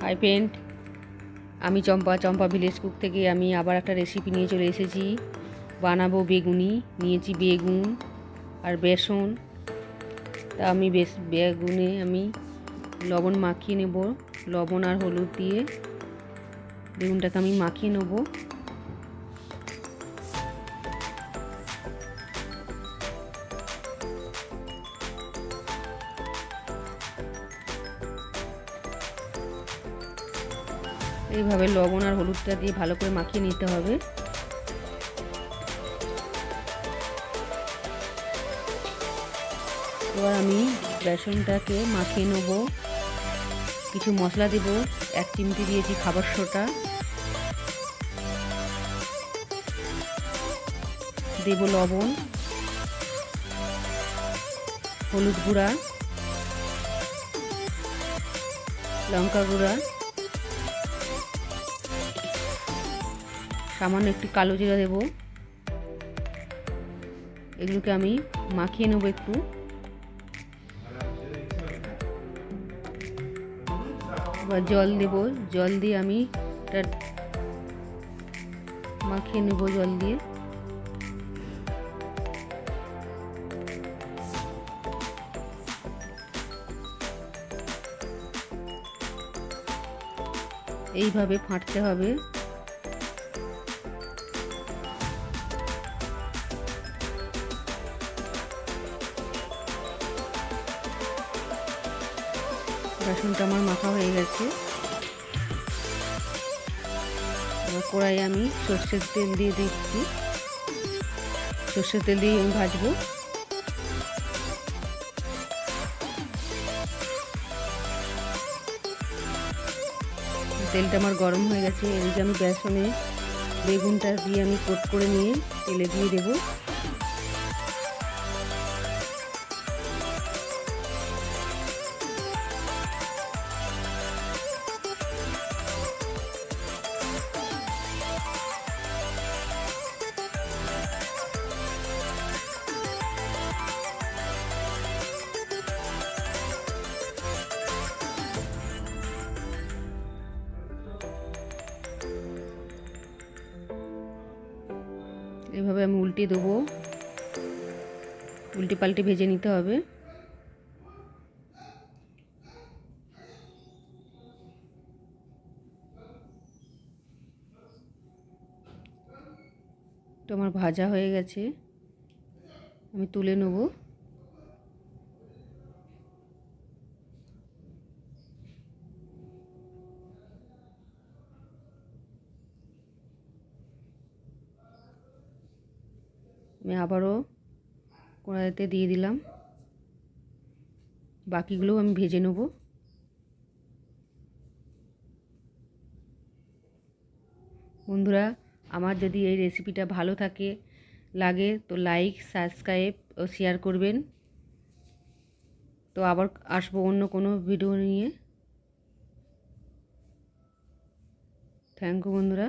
Hi friend, আমি চম্পা village cook থেকে আমি আবার একটা রেসিপি নিয়ে চলে এসেছি। বানাবো বেগুনি। নিয়েছি বেগুন আর বেসন। তা আমি বেগুনে আমি লবণ মাখিয়ে নেব। লবণ আর হলুদ দিয়ে বেগুনটাকে আমি মাখিয়ে নেব। এইভাবে লবণ আর হলুদটা দিয়ে ভালো করে মাখিয়ে নিতে হবে। এবার আমি বেসনটাকে মাখিয়ে নেব। কিছু মশলা দেব। 1 চিমটি দিয়েছি খাবার সোডা, দেব লবণ, হলুদ গুঁড়া, লঙ্কা গুঁড়া, সামান্য একটু কালো জিরা দেব। এগুলোকে আমি মাখিয়ে নেব একটু। এবার জল দেব। জল দিয়ে আমি এটা মাখিয়ে নেব জল দিয়ে। এইভাবে ফাটতে হবে। বেসনটা আমার মাখা হয়ে গেছে। এবার কড়াইয়ে আমি সর্ষের তেল দিয়ে দিচ্ছি। সর্ষের তেল দিয়ে আমি ভাজবো। তেলটা আমার গরম হয়ে গেছে। এদিকে আমি বেসনে বেগুনটা দিয়ে আমি কোট করে নিয়ে তেলে দিয়ে দেবো। এভাবে আমি উল্টে দেবো। উল্টে পাল্টে ভেজে নিতে হবে। তো আমার ভাজা হয়ে গেছে, আমি তুলে নেব। আমি আবারও কড়াইতে দিয়ে দিলাম। বাকিগুলোও আমি ভেজে নেব। বন্ধুরা, আমার যদি এই রেসিপিটা ভালো লাগে তো লাইক, সাবস্ক্রাইব ও শেয়ার করবেন। তো আবার আসবো অন্য কোনো ভিডিও নিয়ে। থ্যাংক ইউ বন্ধুরা।